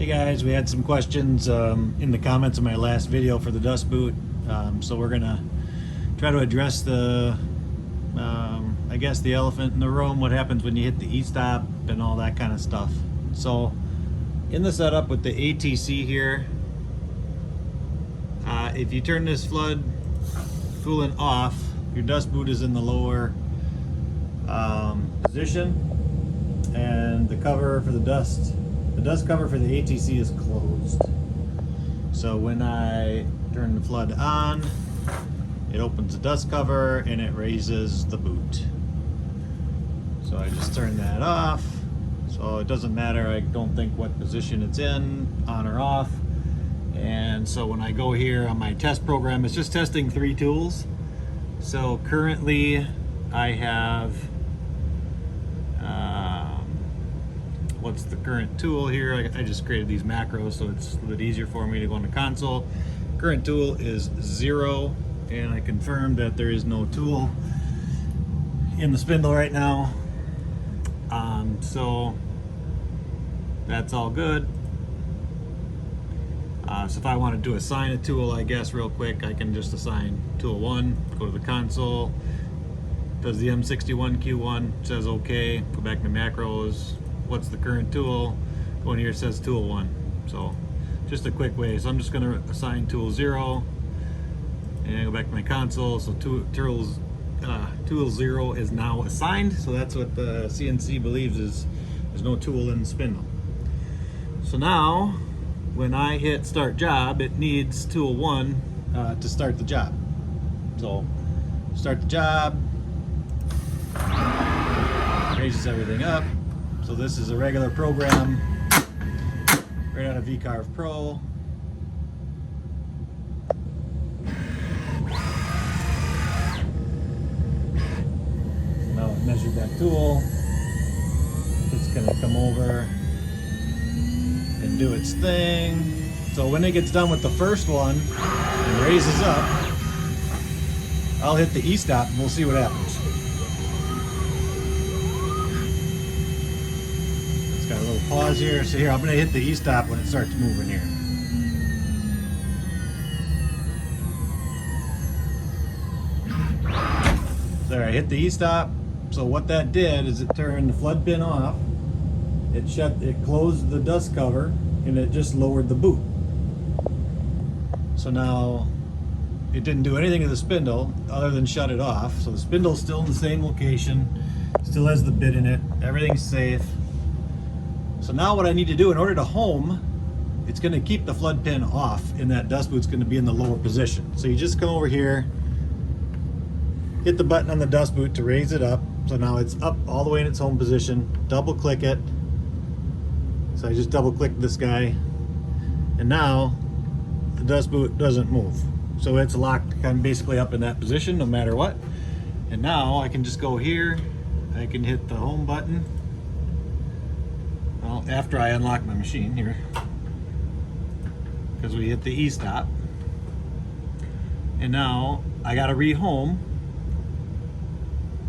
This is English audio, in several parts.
Hey guys, we had some questions in the comments of my last video for the dust boot, so we're gonna try to address the I guess the elephant in the room, what happens when you hit the E-stop and all that kind of stuff. So in the setup with the ATC here, if you turn this flood coolant off, your dust boot is in the lower position, and the cover for the dust cover for the ATC is closed. So when I turn the flood on, it opens the dust cover and it raises the boot. So I just turn that off. So it doesn't matter, I don't think, what position it's in, on or off. And so when I go here on my test program, it's just testing 3 tools. So currently I have what's the current tool here? I just created these macros so it's a little bit easier for me to go on the console. Current tool is 0, and I confirmed that there is no tool in the spindle right now. So that's all good. So if I wanted to assign a tool, I guess real quick, I can just assign tool 1, go to the console, does the M61Q1, says okay, go back to macros, what's the current tool, go in here, it says tool 1. So just a quick way. So I'm just going to assign tool 0 and go back to my console. So tool 0 is now assigned, so that's what the CNC believes is there's no tool in the spindle. So now when I hit start job, it needs tool 1 to start the job. So start the job, raises everything up. So this is a regular program right out of VCarve Pro. Now I've measured that tool. It's gonna come over and do its thing. So when it gets done with the first one and raises up, I'll hit the E-stop and we'll see what happens. It's got a little pause here. So here, I'm gonna hit the E-stop when it starts moving here. There, I hit the E-stop. So what that did is it turned the flood pin off. It closed the dust cover, and it just lowered the boot. So now it didn't do anything to the spindle other than shut it off. So the spindle's still in the same location, still has the bit in it, everything's safe. So now what I need to do in order to home, it's going to keep the flood pin off, and that dust boot's going to be in the lower position. So you just come over here, hit the button on the dust boot to raise it up. So now it's up all the way in its home position. Double click it. So I just double click this guy, and now the dust boot doesn't move. So it's locked kind of basically up in that position no matter what. And now I can just go here, I can hit the home button. Well, after I unlock my machine here, because we hit the E-stop. And now I got to rehome.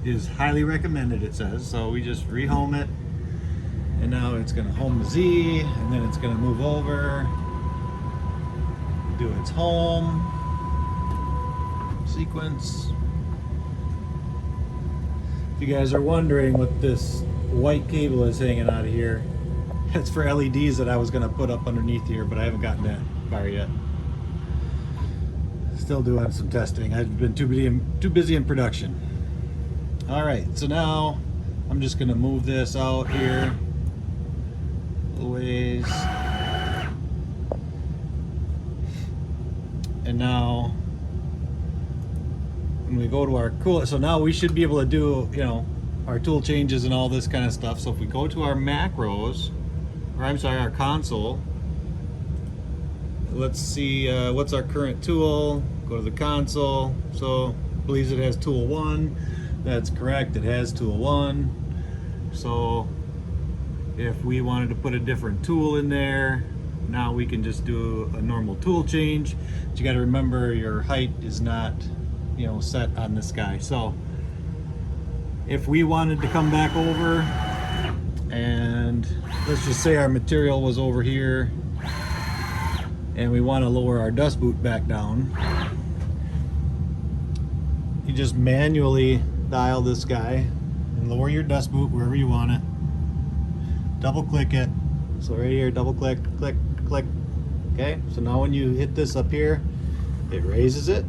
Is highly recommended, it says. So we just rehome it. And now it's going to home the Z, and then it's going to move over, do its home sequence. If you guys are wondering what this white cable is hanging out of here, it's for LEDs that I was going to put up underneath here, but I haven't gotten that far yet. Still doing some testing. I've been too busy in production. All right, so now I'm just going to move this out here ways, and now when we go to our coolant, so now we should be able to do, you know, our tool changes and all this kind of stuff. So if we go to our macros, or I'm sorry, our console, let's see what's our current tool. Go to the console. So believes it has tool 1. That's correct, it has tool 1. So if we wanted to put a different tool in there, now we can just do a normal tool change. But you got to remember your height is not, you know, set on this guy. So if we wanted to come back over and let's just say our material was over here and we want to lower our dust boot back down. You just manually dial this guy and lower your dust boot wherever you want it. Double click it. So right here, double click, click, click. Okay, so now when you hit this up here, it raises it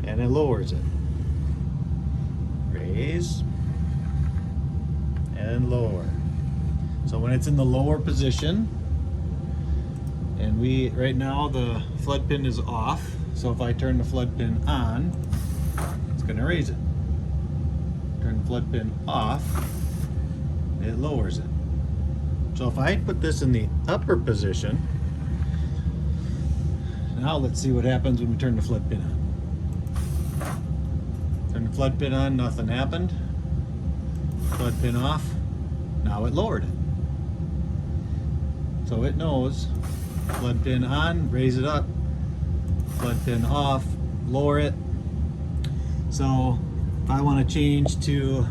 and it lowers it. Raise and lower. So when it's in the lower position, and right now the flood pin is off, so if I turn the flood pin on, it's going to raise it. Turn the flood pin off, it lowers it. So if I put this in the upper position, now let's see what happens when we turn the flood pin on. Turn the flood pin on, nothing happened. Flood pin off, now it lowered it. So it knows, flood pin on, raise it up, flood pin off, lower it. So if I want to change to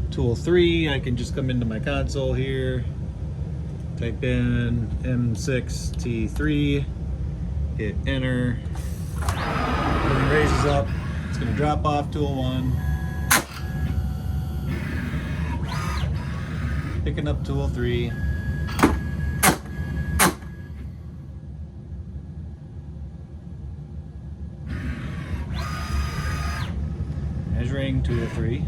tool 3, I can just come into my console here, type in M6T3, hit enter, when it raises up, it's going to drop off tool 1, picking up tool 3, measuring tool 3,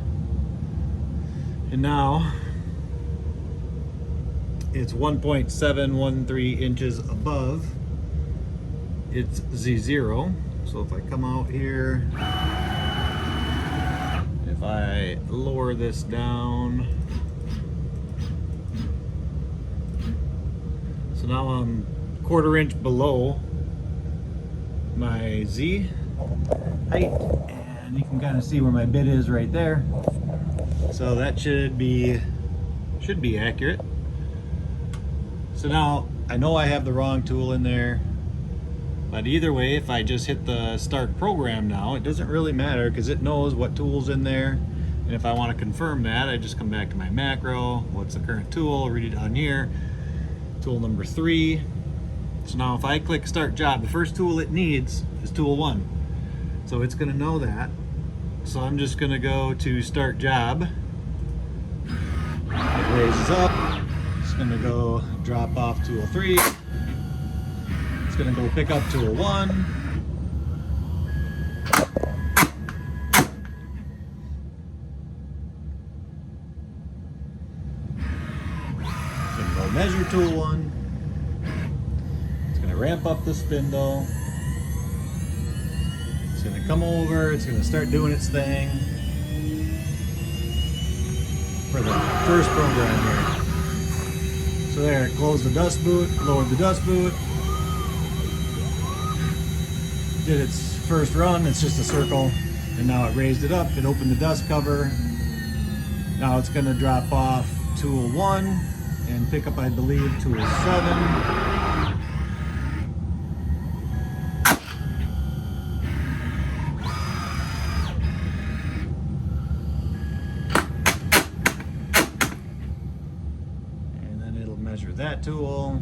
and now it's 1.713 inches above its Z0. So if I come out here, if I lower this down, so now I'm 1/4 inch below my Z height, and you can kind of see where my bit is right there. So that should be accurate. So now I know I have the wrong tool in there, but either way, if I just hit the start program now, it doesn't really matter because it knows what tool's in there. And if I want to confirm that, I just come back to my macro. What's the current tool? Read it on here. Tool number 3. So now if I click start job, the first tool it needs is tool 1. So it's going to know that. So I'm just going to go to start job. It raises up. It's going to go drop off tool 3. It's going to go pick up tool 1. It's going to go measure tool 1. It's going to ramp up the spindle. It's going to come over, it's going to start doing its thing for the first program here. So there, it closed the dust boot, lowered the dust boot, did its first run, it's just a circle, and now it raised it up, it opened the dust cover. Now it's going to drop off tool 1 and pick up, I believe, tool 7. Measure that tool. And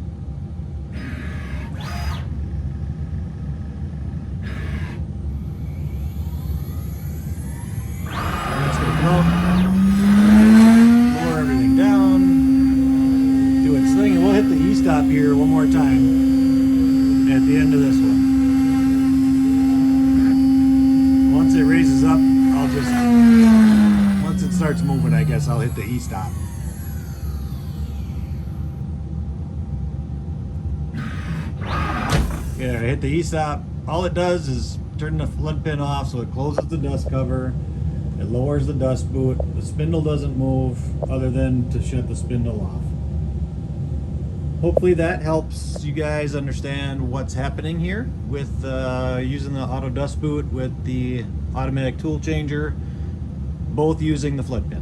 it's going to come up, lower everything down, do its thing, and we'll hit the E-stop here one more time at the end of this one. Once it raises up, once it starts moving, I guess I'll hit the E-stop. Yeah, I hit the E-stop. All it does is turn the flood pin off, so it closes the dust cover. It lowers the dust boot. The spindle doesn't move other than to shut the spindle off. Hopefully that helps you guys understand what's happening here with using the auto dust boot with the automatic tool changer, both using the flood pin.